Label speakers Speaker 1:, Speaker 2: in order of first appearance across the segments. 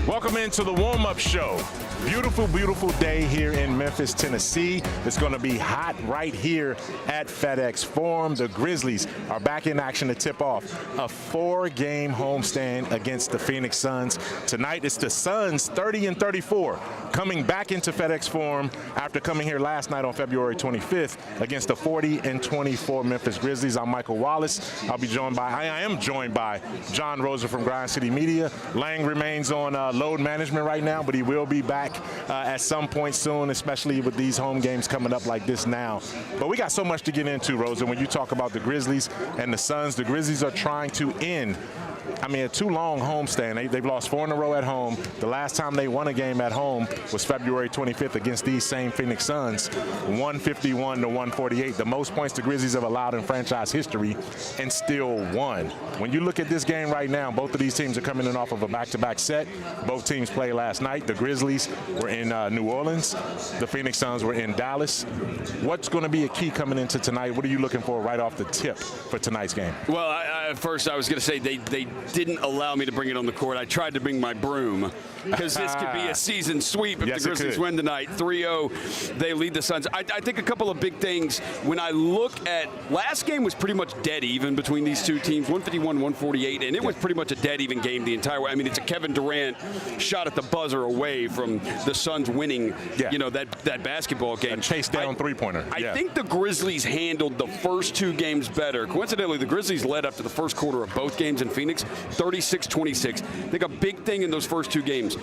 Speaker 1: Welcome into the warm-up show. Beautiful, beautiful day here in Memphis, Tennessee. It's going to be hot right here at FedEx Forum. The Grizzlies are back in action to tip off a 4-game homestand against the Phoenix Suns. Tonight, it's the Suns 30-34 coming back into FedEx Forum after coming here last night on February 25th against the 40-24 Memphis Grizzlies. I'm Michael Wallace. I am joined by Jon Roser from Grind City Media. Lang remains on load management right now, but he will be back at some point soon, especially with these home games coming up like this now. But we got so much to get into, Roser. When you talk about the Grizzlies and the Suns, the Grizzlies are trying to end a too-long homestand. They've lost 4 in a row at home. The last time they won a game at home was February 25th against these same Phoenix Suns, 151-148, the most points the Grizzlies have allowed in franchise history, and still won. When you look at this game right now, both of these teams are coming in off of a back-to-back set. Both teams played last night. The Grizzlies were in New Orleans. The Phoenix Suns were in Dallas. What's going to be a key coming into tonight? What are you looking for right off the tip for tonight's game?
Speaker 2: Well, first I was going to say they didn't allow me to bring it on the court. I tried to bring my broom because this could be a season sweep if the Grizzlies win tonight. 3-0, they lead the Suns. I think a couple of big things. When I look at last game was pretty much dead even between these two teams, 151-148, and it was pretty much a dead even game the entire way. I mean, it's a Kevin Durant shot at the buzzer away from the Suns winning, that basketball game.
Speaker 1: A chase down three-pointer.
Speaker 2: I think the Grizzlies handled the first 2 games better. Coincidentally, the Grizzlies led up to the first quarter of both games in Phoenix, 36-26. I think a big thing in those first 2 games,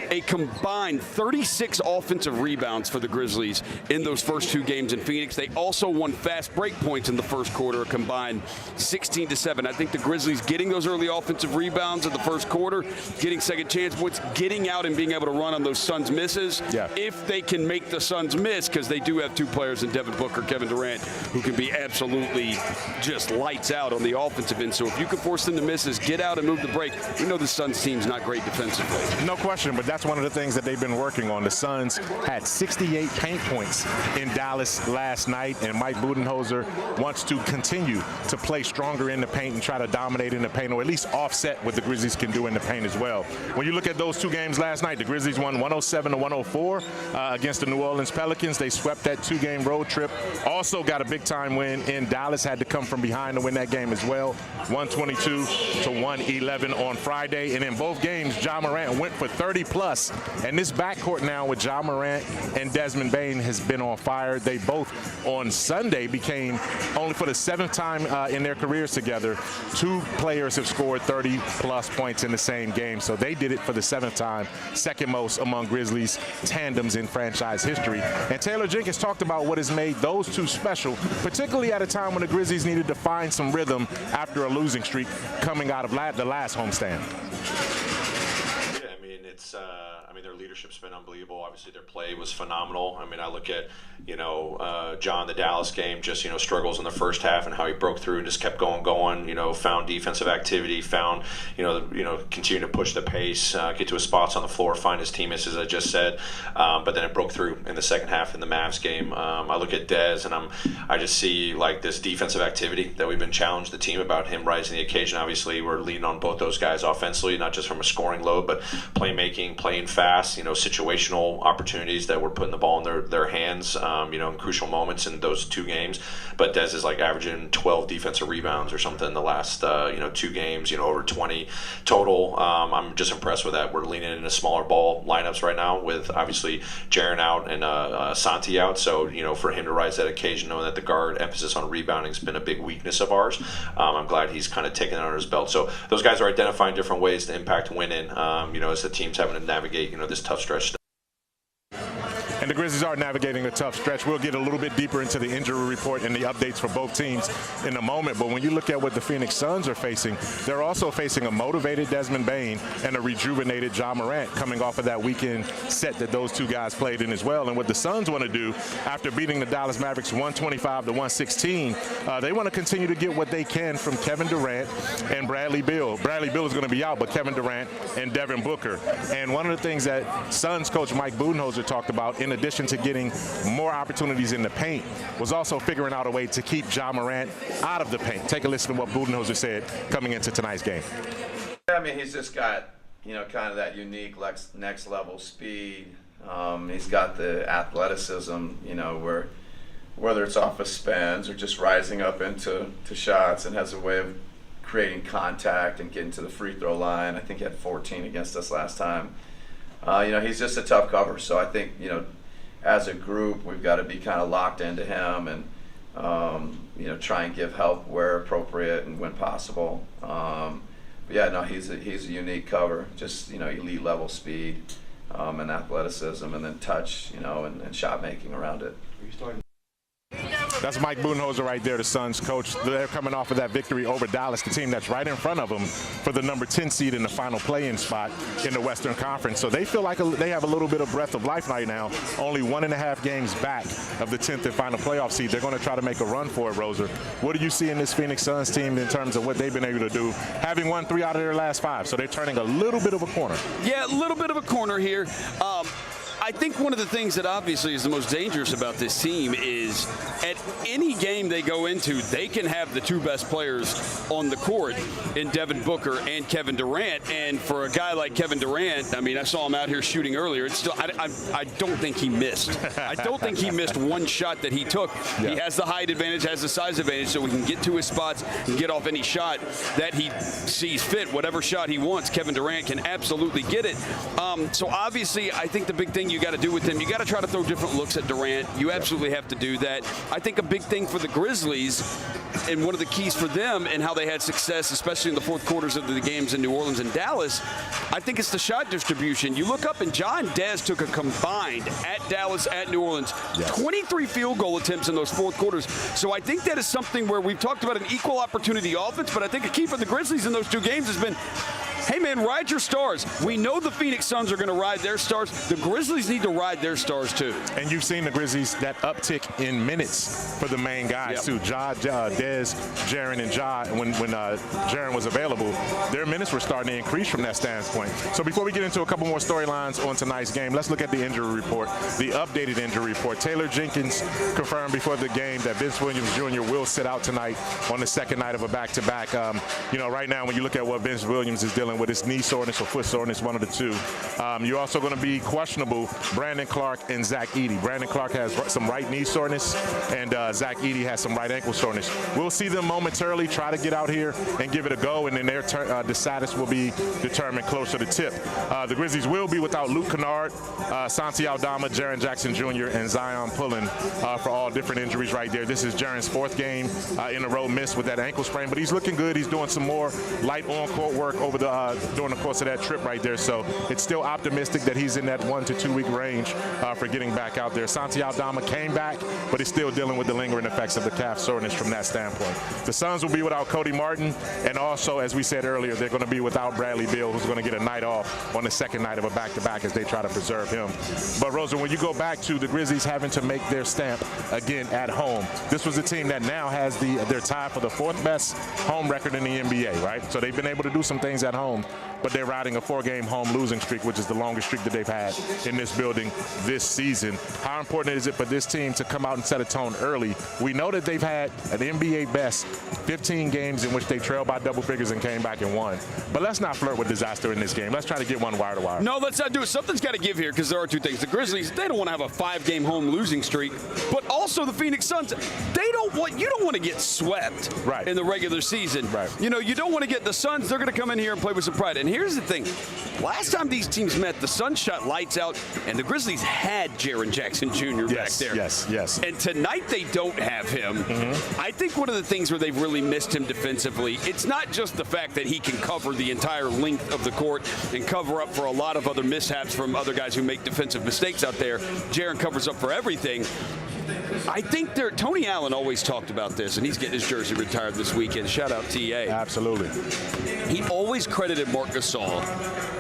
Speaker 2: a combined 36 offensive rebounds for the Grizzlies in those first 2 games in Phoenix. They also won fast break points in the first quarter, a combined 16-7. I think the Grizzlies getting those early offensive rebounds in the first quarter, getting second chance points, getting out and being able to run on those Suns misses. If they can make the Suns miss, because they do have 2 players in Devin Booker, Kevin Durant, who can be absolutely just lights out on the offensive end. So if you can force them to misses, get out and move the break. We know the Suns team's not great defensively.
Speaker 1: No question, but that's one of the things that they've been working on. The Suns had 68 paint points in Dallas last night, and Mike Budenholzer wants to continue to play stronger in the paint and try to dominate in the paint, or at least offset what the Grizzlies can do in the paint as well. When you look at those 2 games last night, the Grizzlies won 107-104 against the New Orleans Pelicans. They swept that 2-game road trip. Also got a big-time win in Dallas, had to come from behind to win that game as well, 122-111 on Friday. And in both games, Ja Morant went for 30-plus. And this backcourt now with Ja Morant and Desmond Bane has been on fire. They both on Sunday became, only for the 7th time in their careers together, 2 players have scored 30-plus points in the same game. So they did it for the 7th time, second most among Grizzlies tandems in franchise history. And Taylor Jenkins talked about what has made those 2 special, particularly at a time when the Grizzlies needed to find some rhythm after a losing streak coming out of the last homestand.
Speaker 3: Their leadership's been unbelievable. Obviously, their play was phenomenal. I mean, I look at, John, the Dallas game, just, struggles in the first half and how he broke through and just kept going, found defensive activity, found, continue to push the pace, get to his spots on the floor, find his teammates, as I just said. But then it broke through in the second half in the Mavs game. I look at Dez and I just see like this defensive activity that we've been challenged the team about, him rising the occasion. Obviously, we're leaning on both those guys offensively, not just from a scoring load, but playmaking, playing fast, situational opportunities that we're putting the ball in their hands, in crucial moments in those 2 games. But Dez is like averaging 12 defensive rebounds or something in the last, 2 games, over 20 total. I'm just impressed with that. We're leaning into smaller ball lineups right now with obviously Jaren out and Santi out. So, for him to rise that occasion, knowing that the guard emphasis on rebounding has been a big weakness of ours, I'm glad he's kind of taken it under his belt. So those guys are identifying different ways to impact winning, as the team's having to navigate, this tough stretch.
Speaker 1: And the Grizzlies are navigating a tough stretch. We'll get a little bit deeper into the injury report and the updates for both teams in a moment. But when you look at what the Phoenix Suns are facing, they're also facing a motivated Desmond Bane and a rejuvenated Ja Morant coming off of that weekend set that those 2 guys played in as well. And what the Suns want to do after beating the Dallas Mavericks 125-116, they want to continue to get what they can from Kevin Durant and Bradley Beal. Bradley Beal is going to be out, but Kevin Durant and Devin Booker. And one of the things that Suns coach Mike Budenholzer talked about, in addition to getting more opportunities in the paint, was also figuring out a way to keep Ja Morant out of the paint. Take a listen to what Budenholzer said coming into tonight's game.
Speaker 4: I mean, he's just got kind of that unique next level speed. He's got the athleticism, where whether it's off of spins or just rising up into shots, and has a way of creating contact and getting to the free throw line. I think he had 14 against us last time. He's just a tough cover. So I think, as a group, we've got to be kind of locked into him and, try and give help where appropriate and when possible. He's a unique cover. Just, elite level speed and athleticism, and then touch, and shot making around it.
Speaker 1: That's Mike Budenholzer right there, the Suns coach. They're coming off of that victory over Dallas, the team that's right in front of them for the number 10 seed in the final play-in spot in the Western Conference. So they feel like they have a little bit of breath of life right now, only 1.5 games back of the 10th and final playoff seed. They're going to try to make a run for it, Roser. What do you see in this Phoenix Suns team in terms of what they've been able to do, having won 3 out of their last 5? So they're turning a little bit of a corner.
Speaker 2: Yeah, a little bit of a corner here. I think one of the things that obviously is the most dangerous about this team is at any game they go into, they can have the 2 best players on the court in Devin Booker and Kevin Durant. And for a guy like Kevin Durant, I mean, I saw him out here shooting earlier. It's still, I don't think he missed. I don't think he missed one shot that he took. Yeah. He has the height advantage, has the size advantage, so he can get to his spots and get off any shot that he sees fit. Whatever shot he wants, Kevin Durant can absolutely get it. So obviously, I think the big thing you got to do with him, you got to try to throw different looks at Durant. You absolutely have to do that. I think a big thing for the Grizzlies, and one of the keys for them and how they had success, especially in the fourth quarters of the games in New Orleans and Dallas, I think it's the shot distribution. You look up, and John Dez took a combined at Dallas, at New Orleans, 23 field goal attempts in those fourth quarters. So I think that is something where we've talked about an equal opportunity offense, but I think a key for the Grizzlies in those 2 games has been, hey, man, ride your stars. We know the Phoenix Suns are going to ride their stars. The Grizzlies need to ride their stars, too.
Speaker 1: And you've seen the Grizzlies, that uptick in minutes for the main guys, too. Dez, Jaren, and Ja, when Jaren was available, their minutes were starting to increase from that standpoint. So before we get into a couple more storylines on tonight's game, let's look at the injury report, the updated injury report. Taylor Jenkins confirmed before the game that Vince Williams Jr. will sit out tonight on the second night of a back-to-back. Right now, when you look at what Vince Williams is dealing with, his knee soreness or foot soreness, one of the 2. You're also going to be questionable Brandon Clark and Zach Edey. Brandon Clark has some right knee soreness, and Zach Edey has some right ankle soreness. We'll see them momentarily try to get out here and give it a go, and then the status will be determined closer to tip. The Grizzlies will be without Luke Kennard, Santi Aldama, Jaren Jackson Jr., and Zion Pullen for all different injuries right there. This is Jaren's 4th game in a row missed with that ankle sprain, but he's looking good. He's doing some more light on-court work over during the course of that trip right there. So it's still optimistic that he's in that 1 to 2 week range for getting back out there. Santi Aldama came back, but he's still dealing with the lingering effects of the calf soreness from that standpoint. The Suns will be without Cody Martin, and also, as we said earlier, they're going to be without Bradley Beal, who's going to get a night off on the second night of a back-to-back as they try to preserve him. But, Rosa, when you go back to the Grizzlies having to make their stamp again at home, this was a team that now has their tie for the 4th best home record in the NBA, right? So they've been able to do some things at home, but they're riding a 4-game home losing streak, which is the longest streak that they've had in this building this season. How important is it for this team to come out and set a tone early? We know that they've had an NBA best 15 games in which they trailed by double figures and came back and won. But let's not flirt with disaster in this game. Let's try to get one wire to wire.
Speaker 2: No, let's not do it. Something's got to give here, because there are 2 things. The Grizzlies, they don't want to have a 5-game home losing streak, but also the Phoenix Suns, you don't want to get swept in the regular season. Right. You don't want to get the Suns. They're going to come in here and play with some pride. And here's the thing. Last time these teams met, the Suns shot lights out, and the Grizzlies had Jaren Jackson Jr. back there.
Speaker 1: Yes.
Speaker 2: And tonight they don't have him. Mm-hmm. I think one of the things where they've really missed him defensively, it's not just the fact that he can cover the entire length of the court and cover up for a lot of other mishaps from other guys who make defensive mistakes out there. Jaren covers up for everything. I think Tony Allen always talked about this, and he's getting his jersey retired this weekend. Shout out T.A.
Speaker 1: Absolutely.
Speaker 2: He always credited Marc Gasol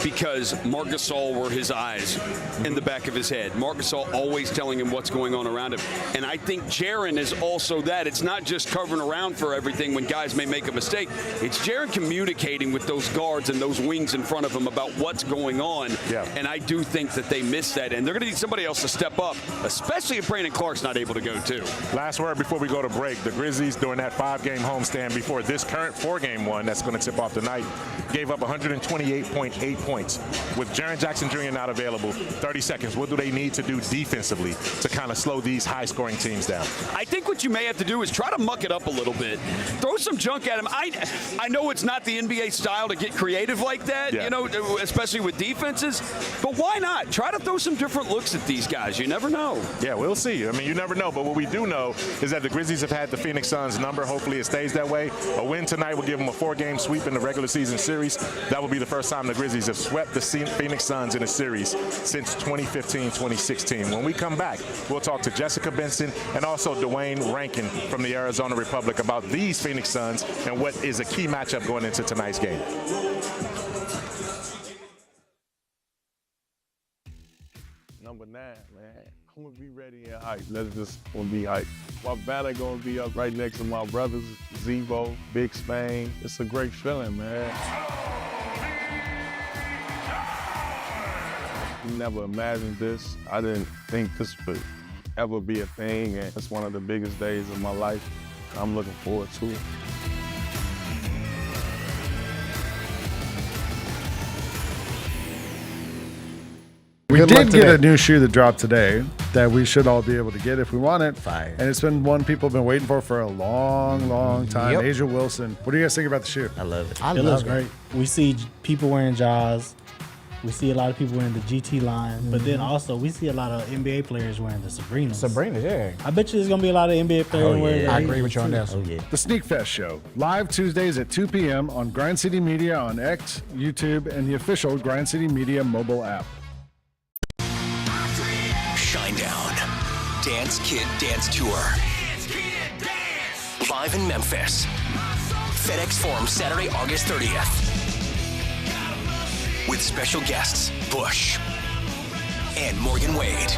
Speaker 2: because Marc Gasol were his eyes in the back of his head. Marc Gasol always telling him what's going on around him. And I think Jaren is also that. It's not just covering around for everything when guys may make a mistake. It's Jaren communicating with those guards and those wings in front of him about what's going on. Yeah. And I do think that they miss that. And they're going to need somebody else to step up, especially if Brandon Clark's not able to go, too.
Speaker 1: Last word before we go to break. The Grizzlies, during that 5-game homestand before this current 4-game one that's going to tip off tonight, gave up 128.8 points. With Jaren Jackson Jr. not available, 30 seconds, what do they need to do defensively to kind of slow these high-scoring teams down?
Speaker 2: I think what you may have to do is try to muck it up a little bit. Throw some junk at him. I know it's not the NBA style to get creative like that,
Speaker 1: Yeah.
Speaker 2: you know, especially with defenses, but why not? Try to throw some different looks at these guys. You never know.
Speaker 1: Yeah, we'll see. I mean, you never know, but what we do know is that the Grizzlies have had the Phoenix Suns number. Hopefully it stays that way. A win tonight will give them a 4-game sweep in the regular season series. That will be the first time the Grizzlies have swept the Phoenix Suns in a series since 2015-2016. When we come back, we'll talk to Jessica Benson and also Dwayne Rankin from the Arizona Republic about these Phoenix Suns and what is a key matchup going into tonight's game.
Speaker 5: Number 9, man. I'm going to be ready and hype. Let's just gonna be hype. My banner going to be up right next to my brothers, Zebo, Big Spain. It's a great feeling, man. Never imagined this. I didn't think this would ever be a thing, and it's one of the biggest days of my life. I'm looking forward to it.
Speaker 6: We did get a new shoe that dropped today that we should all be able to get if we want it.
Speaker 7: Fire.
Speaker 6: And it's been one people have been waiting for a long, long time.
Speaker 7: Yep.
Speaker 6: Asia Wilson. What do you guys think about the shoe?
Speaker 7: I love it.
Speaker 8: It looks great. We see people wearing Jaws. We see a lot of people wearing the GT line, but then also we see a lot of NBA players wearing the Sabrinas.
Speaker 7: Sabrina, yeah.
Speaker 8: I bet you there's gonna be a lot of NBA players wearing
Speaker 7: yeah.
Speaker 8: the
Speaker 7: I agree with you on that.
Speaker 8: too.
Speaker 7: Oh, yeah.
Speaker 6: The Sneak Fest Show, live Tuesdays at 2 p.m. on Grind City Media on X, YouTube, and the official Grind City Media mobile app.
Speaker 9: Shinedown. Dance Kid Dance Tour. Live in Memphis. FedEx Forum, Saturday, August 30th. With special guests, Bush and Morgan Wade.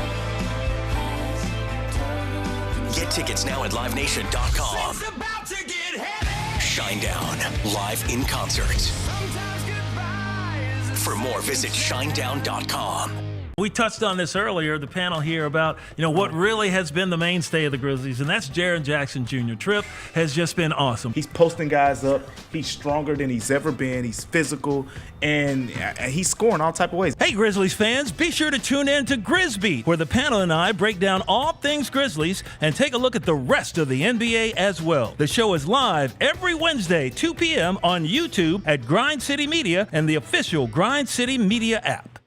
Speaker 9: Get tickets now at livenation.com. Shinedown, live in concert. For more, visit shinedown.com.
Speaker 10: We touched on this earlier, the panel here, about what really has been the mainstay of the Grizzlies, and that's Jaren Jackson Jr. Trip has just been awesome.
Speaker 11: He's posting guys up. He's stronger than he's ever been. He's physical, and he's scoring all type of ways.
Speaker 10: Hey, Grizzlies fans, be sure to tune in to Grizzbeat, where the panel and I break down all things Grizzlies and take a look at the rest of the NBA as well. The show is live every Wednesday, 2 p.m. on YouTube at Grind City Media and the official Grind City Media app.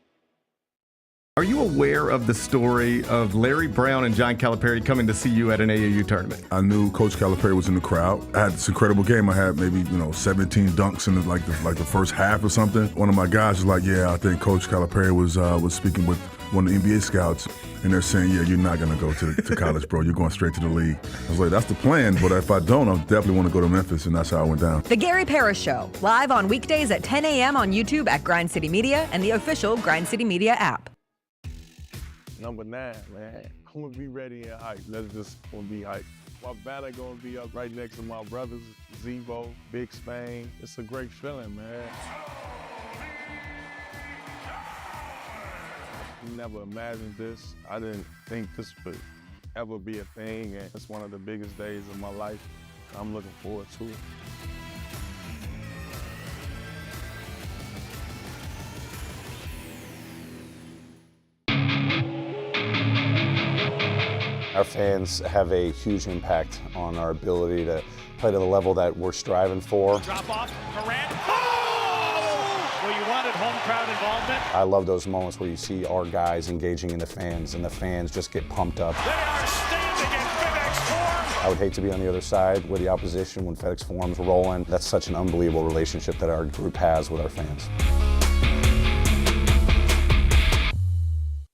Speaker 12: Are you aware of the story of Larry Brown and John Calipari coming to see you at an AAU tournament?
Speaker 13: I knew Coach Calipari was in the crowd. I had this incredible game. I had maybe 17 dunks in the first half or something. One of my guys was like, "Yeah, I think Coach Calipari was speaking with one of the NBA scouts, and they're saying, yeah, you're not going to go to college, bro. You're going straight to the league." I was like, "That's the plan, but if I don't, I definitely want to go to Memphis," and that's how I went down.
Speaker 14: The Gary Parrish Show, live on weekdays at 10 a.m. on YouTube at Grind City Media and the official Grind City Media app.
Speaker 5: Number 9, man. I'm going to be ready and hype. Let's just gonna be hype. My banner going to be up right next to my brothers, Zebo, Big Spain. It's a great feeling, man. Never imagined this. I didn't think this would ever be a thing, and it's one of the biggest days of my life. I'm looking forward to it.
Speaker 15: Our fans have a huge impact on our ability to play to the level that we're striving for.
Speaker 16: Drop off, Durant. Oh! Well, you wanted home crowd involvement.
Speaker 15: I love those moments where you see our guys engaging in the fans, and the fans just get pumped up.
Speaker 16: They are standing in FedEx Forum.
Speaker 15: I would hate to be on the other side with the opposition when FedEx Forum's rolling. That's such an unbelievable relationship that our group has with our fans.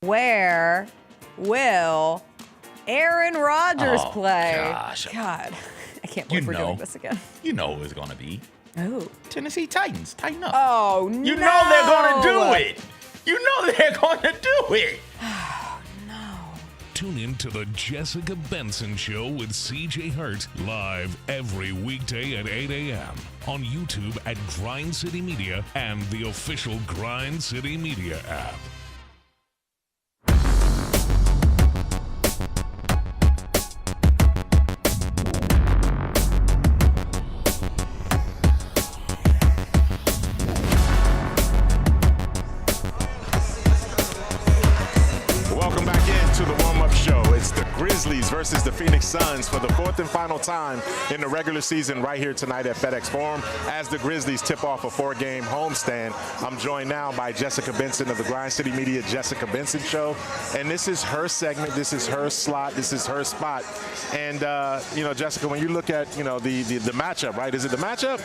Speaker 14: Where will Aaron Rodgers play?
Speaker 7: Gosh.
Speaker 14: God, I can't believe we're doing this again.
Speaker 7: You know who it's going to be.
Speaker 14: Who?
Speaker 7: Tennessee Titans. Tighten up.
Speaker 14: Oh, no.
Speaker 7: You know they're going to do it. You know they're going to do it.
Speaker 14: Oh, no.
Speaker 17: Tune in to the Jessica Benson Show with CJ Hurt, live every weekday at 8 a.m. on YouTube at Grind City Media and the official Grind City Media app.
Speaker 1: Grizzlies versus the Phoenix Suns for the fourth and final time in the regular season right here tonight at FedEx Forum as the Grizzlies tip off a 4-game homestand. I'm joined now by Jessica Benson of the Grind City Media Jessica Benson Show. And this is her segment. This is her slot. This is her spot. And, Jessica, when you look at, the matchup, right? Is it the matchup?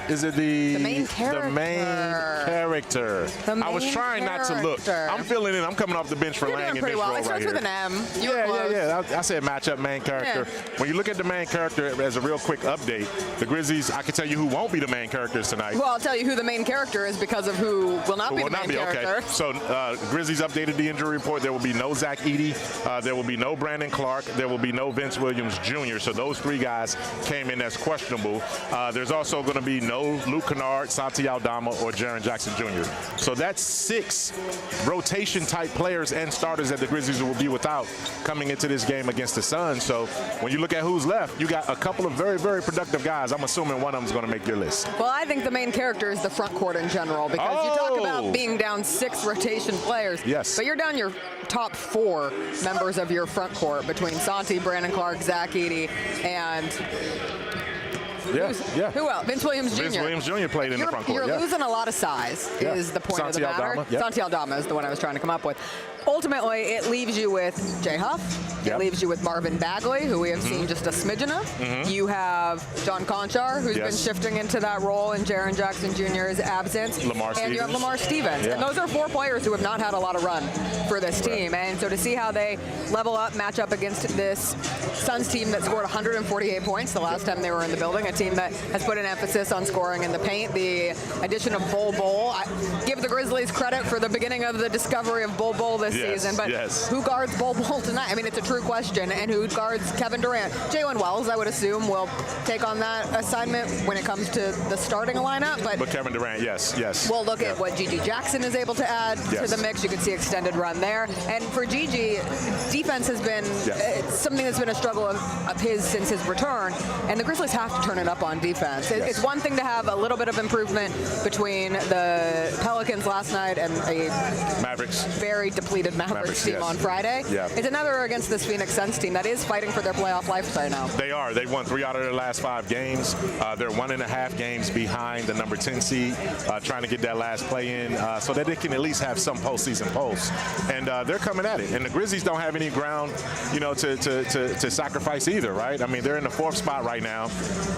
Speaker 1: Is it the main character? I was trying not to look. I'm filling in. I'm coming off the bench for Lang in this role right here. It starts with an M. Yeah. I said matchup, main character. Yeah. When you look at the main character, as a real quick update, the Grizzlies, I can tell you who won't be the main characters tonight.
Speaker 18: Well, I'll tell you who the main character is because of who will not be the main character.
Speaker 1: Okay. So Grizzlies updated the injury report. There will be no Zach Edey. There will be no Brandon Clark. There will be no Vince Williams Jr. So those 3 guys came in as questionable. There's also going to be no Luke Kennard, Santi Aldama, or Jaren Jackson Jr. So that's 6 rotation-type players and starters that the Grizzlies will be without coming into this game against the Suns. So when you look at who's left, you got a couple of very, very productive guys. I'm assuming one of them is going to make your list.
Speaker 18: Well, I think the main character is the front court in general because you talk about being down 6 rotation players.
Speaker 1: Yes.
Speaker 18: But you're down your top 4 members of your front court between Santi, Brandon Clark, Zach Edey, and who else? Vince Williams Jr.
Speaker 1: Vince Williams Jr. played in the front court.
Speaker 18: You're losing a lot of size is the point of the matter. Santi Aldama is the one I was trying to come up with. Ultimately, it leaves you with Jay Huff. It leaves you with Marvin Bagley, who we have seen just a smidgen of. You have John Conchar, who's been shifting into that role in Jaren Jackson Jr.'s absence. You have Lamar Stevens. And those are 4 players who have not had a lot of run for this team. And so to see how they level up, match up against this Suns team that scored 148 points the last time they were in the building, a team that has put an emphasis on scoring in the paint. The addition of Bol Bol. I give the Grizzlies credit for the beginning of the discovery of Bol Bol this season, but who guards Bol Bol tonight? I mean, it's a true question. And who guards Kevin Durant? Jalen Wells, I would assume, will take on that assignment when it comes to the starting lineup. But
Speaker 1: Kevin Durant, yes.
Speaker 18: We'll look at what Gigi Jackson is able to add to the mix. You can see extended run there. And for Gigi, defense has been something that's been a struggle of his since his return. And the Grizzlies have to turn it up on defense. It's one thing to have a little bit of improvement between the Pelicans last night and a very depleted Mavericks team on Friday. It's another against this Phoenix Suns team that is fighting for their playoff life right now.
Speaker 1: They are. They won 3 out of their last 5 games. They're 1.5 games behind the number 10 seed, trying to get that last play in so that they can at least have some postseason pulse. And they're coming at it. And the Grizzlies don't have any ground, to sacrifice either, right? I mean, they're in the 4th spot right now,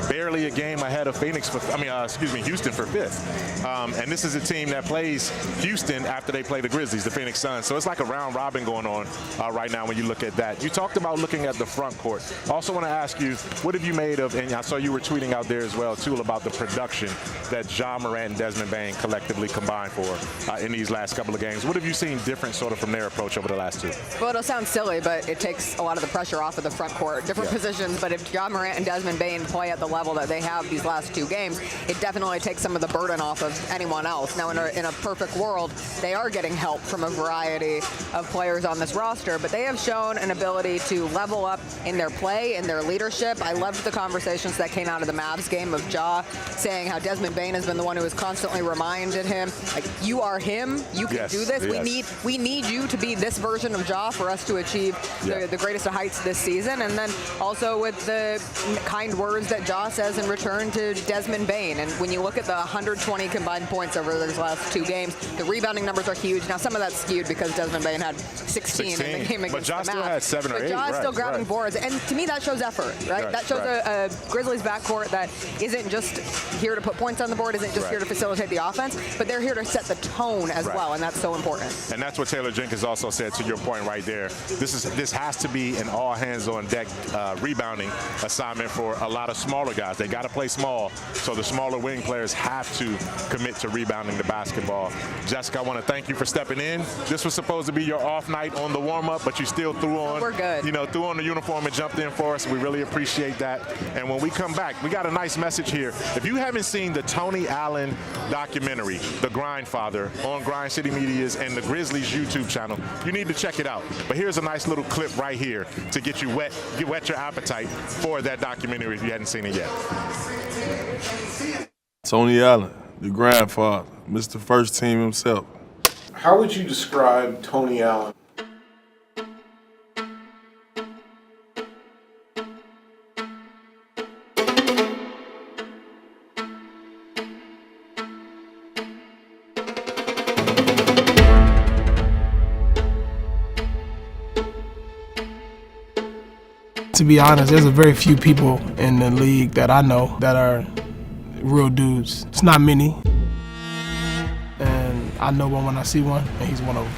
Speaker 1: barely a game ahead of Houston for 5th. And this is a team that plays Houston after they play the Grizzlies, the Phoenix Suns. So it's like a round robin going on right now when you look at that. You talked about looking at the front court. Also want to ask you, what have you made of, and I saw you were tweeting out there as well, too, about the production that Ja Morant and Desmond Bane collectively combined for in these last couple of games. What have you seen different sort of from their approach over the last 2?
Speaker 18: Well, it'll sound silly, but it takes a lot of the pressure off of the front court. Different positions, but if Ja Morant and Desmond Bane play at the level that they have these last 2 games, it definitely takes some of the burden off of anyone else. Now, in a perfect world, they are getting help from a variety of players on this roster, but they have shown an ability to level up in their play, in their leadership. I loved the conversations that came out of the Mavs game of Ja saying how Desmond Bane has been the one who has constantly reminded him, like, you are him, you can do this. We need you to be this version of Ja for us to achieve the greatest of heights this season. And then also with the kind words that Ja says in return to Desmond Bane. And when you look at the 120 combined points over those last 2 games, the rebounding numbers are huge. Now, some of that's skewed because Desmond Bane had 16 in the game against the Mavs.
Speaker 1: But Ja still had 7 or 8.
Speaker 18: But Ja is still grabbing boards. And to me, that shows effort, right? That shows a Grizzlies backcourt that isn't just here to put points on the board, isn't just here to facilitate the offense, but they're here to set the tone as well, and that's so important.
Speaker 1: And that's what Taylor Jenkins also said, to your point right there. This has to be an all-hands-on-deck rebounding assignment for a lot of smaller guys. They got to play small, so the smaller wing players have to commit to rebounding the basketball. Jessica, I want to thank you for stepping in. This was supposed to be your off night on the warm-up, but you still threw on, threw on the uniform and jumped in for us. We really appreciate that. And when we come back, we got a nice message here. If you haven't seen the Tony Allen documentary, The Grind Father, on Grind City Media's and the Grizzlies YouTube channel, you need to check it out. But here's a nice little clip right here to get you whet your appetite for that documentary if you hadn't seen it yet.
Speaker 19: Tony Allen, the grandfather, Mr. First Team himself.
Speaker 20: How would you describe Tony Allen? To be honest, there's a very few people in the league that I know that are real dudes. It's not many. And I know one when I see one, and he's one of them.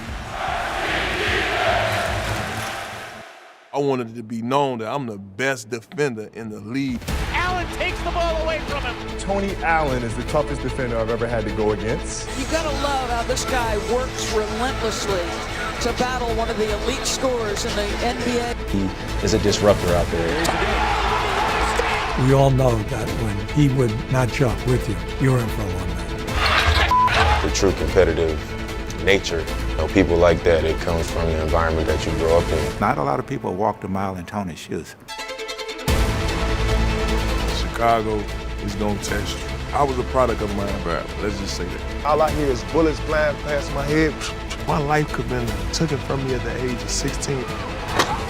Speaker 19: I wanted to be known that I'm the best defender in the league.
Speaker 16: Allen takes the ball away from him.
Speaker 21: Tony Allen is the toughest defender I've ever had to go against.
Speaker 22: You gotta love how this guy works relentlessly to battle one of the elite scorers in the NBA.
Speaker 15: He is a disruptor out there.
Speaker 23: We all know that when he would match up with you, you're in for a long night.
Speaker 24: The true competitive nature. People like that, it comes from the environment that you grow up in.
Speaker 25: Not a lot of people walked a mile in Tony's shoes.
Speaker 19: Chicago is going to test you. I was a product of my environment, let's just say that.
Speaker 21: All I hear is bullets flying past my head.
Speaker 19: My life could have been taken from me at the age of 16.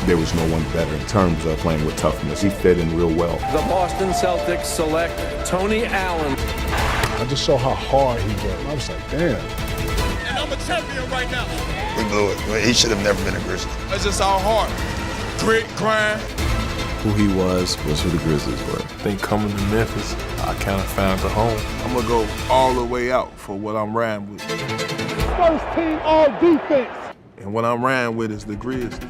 Speaker 26: There was no one better in terms of playing with toughness. He fit in real well.
Speaker 27: The Boston Celtics select Tony Allen.
Speaker 6: I just saw how hard he worked. I was like, damn.
Speaker 28: And I'm a champion right now.
Speaker 29: We blew it. He should have never been a Grizzly.
Speaker 19: It's just our heart. Grit, grind.
Speaker 26: Who he was who the Grizzlies were.
Speaker 19: I think coming to Memphis, I kind of found the home. I'm going to go all the way out for what I'm riding with.
Speaker 21: First team all defense.
Speaker 19: And what I'm riding with is the Grizzlies.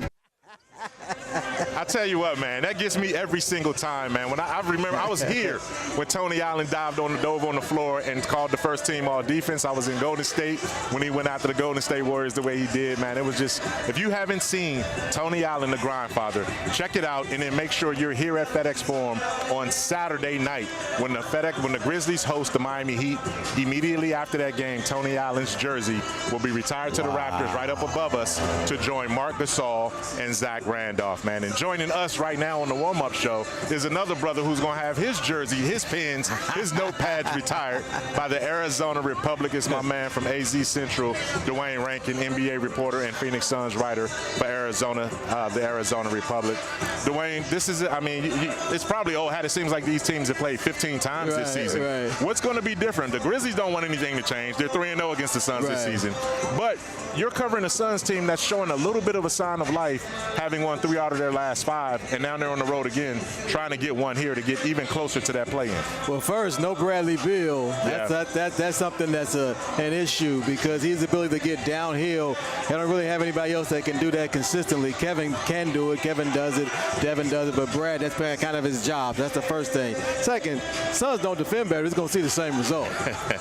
Speaker 1: I tell you what, man, that gets me every single time, man. When I remember, I was here when Tony Allen dove on the floor and called the first team all defense. I was in Golden State when he went after the Golden State Warriors the way he did, man. It was just, if you haven't seen Tony Allen, the Grindfather, check it out, and then make sure you're here at FedEx Forum on Saturday night when the Grizzlies host the Miami Heat. Immediately after that game, Tony Allen's jersey will be retired to the Raptors right up above us to join Marc Gasol and Zach Randolph, man. And joining us right now on the warm-up show is another brother who's going to have his jersey, his pins, his notepads retired by the Arizona Republic. It's my man from AZ Central, Dwayne Rankin, NBA reporter and Phoenix Suns writer for Arizona, the Arizona Republic. Dwayne, this is, I mean, it's probably old hat. It seems like these teams have played 15 times this season.
Speaker 30: Right.
Speaker 1: What's going to be different? The Grizzlies don't want anything to change. They're 3-0 against the Suns this season. But you're covering a Suns team that's showing a little bit of a sign of life, having won 3 out of their last 5, and now they're on the road again, trying to get one here to get even closer to that play-in.
Speaker 30: Well, first, no Bradley Beal. That's something that's an issue because he's the ability to get downhill. They don't really have anybody else that can do that consistently. Kevin can do it. Kevin does it. Devin does it. But Brad, that's kind of his job. That's the first thing. Second, Suns don't defend better. He's going to see the same result.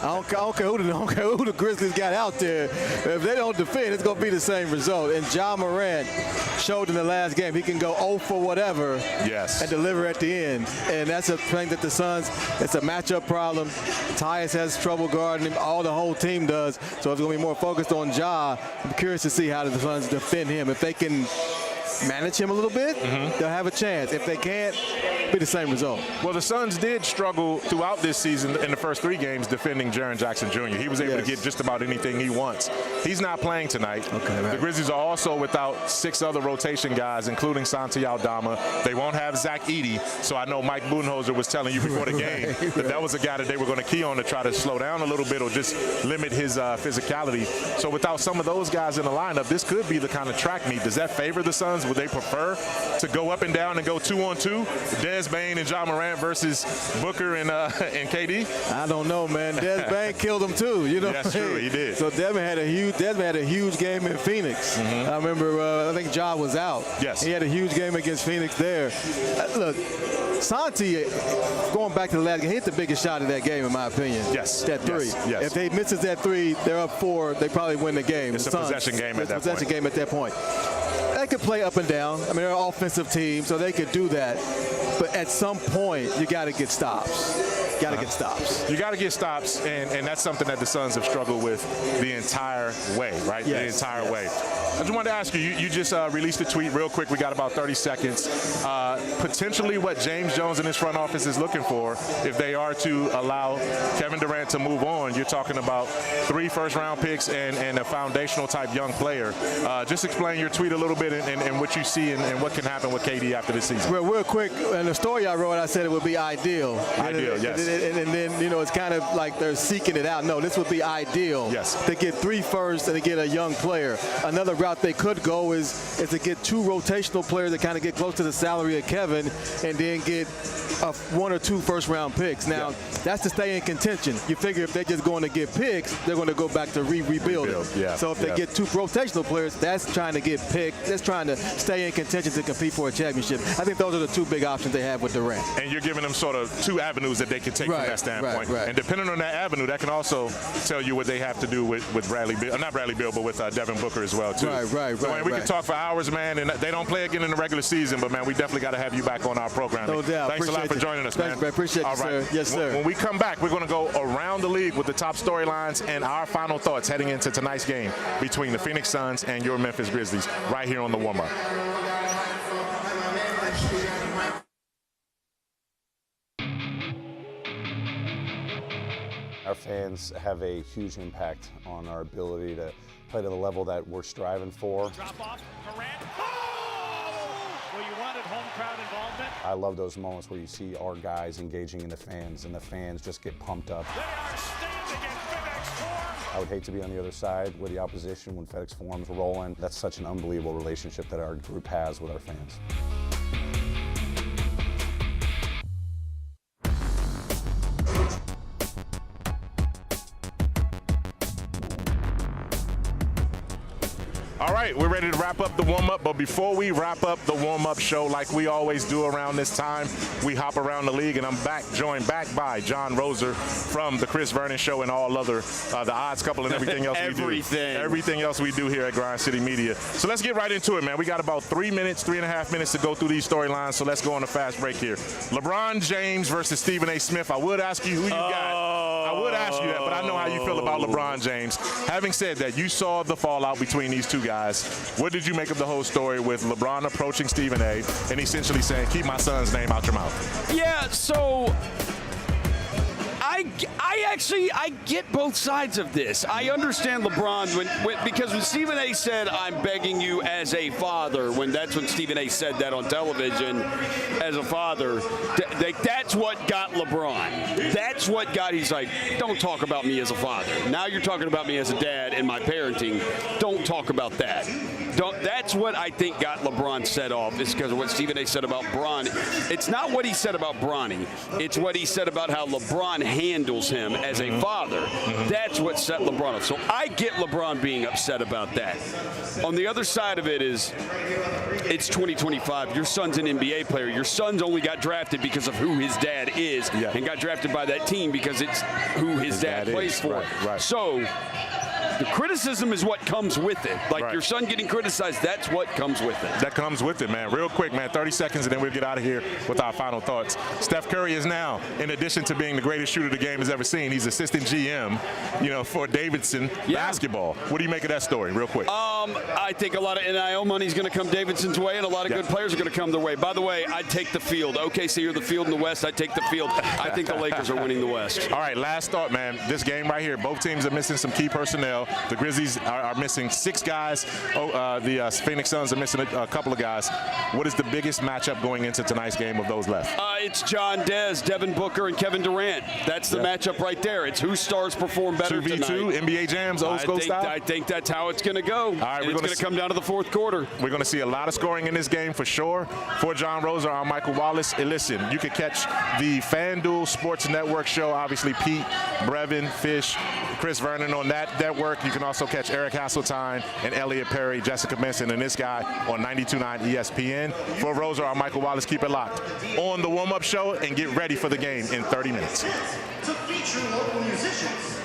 Speaker 30: I don't care who the Grizzlies got out there. If they don't defend, it's going to be the same result. And Jon Morant showed in the last game he can go 0 for whatever and deliver at the end. And that's a thing that the Suns, it's a matchup problem. Tyus has trouble guarding him. The whole team does. So it's going to be more focused on Ja. I'm curious to see how the Suns defend him. If they can manage him a little bit, they'll have a chance. If they can't, it'll be the same result.
Speaker 1: Well, the Suns did struggle throughout this season in the first 3 games defending Jaren Jackson Jr. He was able to get just about anything he wants. He's not playing tonight. The Grizzlies are also without 6 other rotation guys, including Santi Aldama. They won't have Zach Edey, so I know Mike Budenholzer was telling you before the game that was a guy that they were going to key on to try to slow down a little bit or just limit his physicality. So without some of those guys in the lineup, this could be the kind of track meet. Does that favor the Suns? Would they prefer to go up and down and go 2-on-2? Des Bane and John Morant versus Booker and KD?
Speaker 30: I don't know, man. Des Bane killed him too. You know,
Speaker 1: that's true. He did.
Speaker 30: So Desmond had a huge game in Phoenix. I remember. I think Ja was out.
Speaker 1: Yes.
Speaker 30: He had a huge game against Phoenix there. Look, Santi, going back to the last game, he hit the biggest shot of that game, in my opinion.
Speaker 1: Yes.
Speaker 30: That 3.
Speaker 1: Yes.
Speaker 30: If he misses that 3, they're up 4. They probably win the game.
Speaker 1: It's a possession game at that point.
Speaker 30: Possession game at that point. They could play up and down. I mean, they're an offensive team, so they could do that. But at some point, you got to get stops. Got to get stops.
Speaker 1: You got to get stops, and that's something that the Suns have struggled with the entire way, right? The entire way. I just wanted to ask you, you just released a tweet real quick. We got about 30 seconds. Potentially what James Jones and his front office is looking for if they are to allow Kevin Durant to move on. You're talking about 3 first-round picks and a foundational-type young player. Just explain your tweet a little bit and what you see and what can happen with KD after this season.
Speaker 30: Well, real quick, in the story I wrote, I said it would be ideal.
Speaker 1: Ideal, yes.
Speaker 30: And then, you know, it's kind of like they're seeking it out. No, this would be ideal.
Speaker 1: Yes.
Speaker 30: To get 3 firsts and to get a young player. Another route route they could go is to get 2 rotational players that kind of get close to the salary of Kevin, and then get 1 or 2 first-round picks. Now, that's to stay in contention. You figure if they're just going to get picks, they're going to go back to rebuilding. So if they get 2 rotational players, that's trying to get picked. That's trying to stay in contention to compete for a championship. I think those are the 2 big options they have with Durant.
Speaker 1: And you're giving them sort of 2 avenues that they can take from that standpoint. And depending on that avenue, that can also tell you what they have to do with Bradley Beal, not Bradley Beal, but with Devin Booker as well, too. So, man, we can talk for hours, man, and they don't play again in the regular season, but, man, we definitely got to have you back on our program.
Speaker 30: No doubt.
Speaker 1: Thanks a lot for joining us, man.
Speaker 30: Thanks, man. Appreciate you, sir. Yes, sir.
Speaker 1: When we come back, we're going to go around the league with the top storylines and our final thoughts heading into tonight's game between the Phoenix Suns and your Memphis Grizzlies right here on the warm-up.
Speaker 15: Our fans have a huge impact on our ability to play to the level that we're striving for.
Speaker 16: Drop off, Durant. Oh! Well, you wanted home crowd involvement.
Speaker 15: I love those moments where you see our guys engaging in the fans, and the fans just get pumped up.
Speaker 16: They are standing in FedEx Forum.
Speaker 15: I would hate to be on the other side with the opposition when FedEx Forum's rolling. That's such an unbelievable relationship that our group has with our fans.
Speaker 1: All right, we're ready to wrap up the warm-up, but before we wrap up the warm-up show like we always do around this time, we hop around the league, and I'm joined back by Jon Roser from the Chris Vernon Show and all other, the Odds Couple and everything else we do. Everything else we do here at Grind City Media. So let's get right into it, man. We got about 3.5 minutes to go through these storylines, so let's go on a fast break here. LeBron James versus Stephen A. Smith. I would ask you who you got. I would ask you that, but I know how you feel about LeBron James. Having said that, you saw the fallout between these two guys. What did you make of the whole story with LeBron approaching Stephen A. and essentially saying, keep my son's name out your mouth?
Speaker 2: Yeah, so I get both sides of this. I understand LeBron because when Stephen A. said, I'm begging you as a father, that's when Stephen A. said that on television as a father, that's what got LeBron. That's what got, he's like, don't talk about me as a father. Now you're talking about me as a dad and my parenting. Don't talk about that. That's what I think got LeBron set off, is because of what Stephen A. said about Bron. It's not what he said about Bronny. It's what he said about how LeBron handles him as a father. That's what set LeBron off. So I get LeBron being upset about that. On the other side of it is, it's 2025. Your son's an NBA player. Your son's only got drafted because of who his dad is, and got drafted by that team because it's who his dad plays for. So the criticism is what comes with it. Like your son getting criticized, that's what comes with it.
Speaker 1: That comes with it, man. Real quick, man, 30 seconds, and then we'll get out of here with our final thoughts. Steph Curry is now, in addition to being the greatest shooter the game has ever seen, he's assistant GM, for Davidson basketball. What do you make of that story, real quick?
Speaker 2: I think a lot of NIL money is going to come Davidson's way, and a lot of good players are going to come their way. By the way, I'd take the field. Okay, so you're the field in the West. I'd take the field. I think the Lakers are winning the West.
Speaker 1: All right, last thought, man. This game right here, both teams are missing some key personnel. The Grizzlies are missing 6 guys. The Phoenix Suns are missing a couple of guys. What is the biggest matchup going into tonight's game of those left?
Speaker 2: It's John Dez, Devin Booker, and Kevin Durant. That's the matchup right there. It's whose stars perform better
Speaker 1: 2v2,
Speaker 2: tonight.
Speaker 1: NBA jams, old school style?
Speaker 2: I think that's how it's going to go.
Speaker 1: All right,
Speaker 2: and it's going to come down to the fourth quarter.
Speaker 1: We're going to see a lot of scoring in this game for sure. For Jon Roser, I'm Michael Wallace. And listen, you can catch the FanDuel Sports Network show. Obviously, Pete, Brevin, Fish, Chris Vernon on that network. You can also catch Eric Hasseltine and Elliot Perry, Jessica Benson, and this guy on 92.9 ESPN. For Roser, I'm Michael Wallace. Keep it locked on the warm-up show and get ready for the game in 30 minutes.
Speaker 3: To feature local musicians.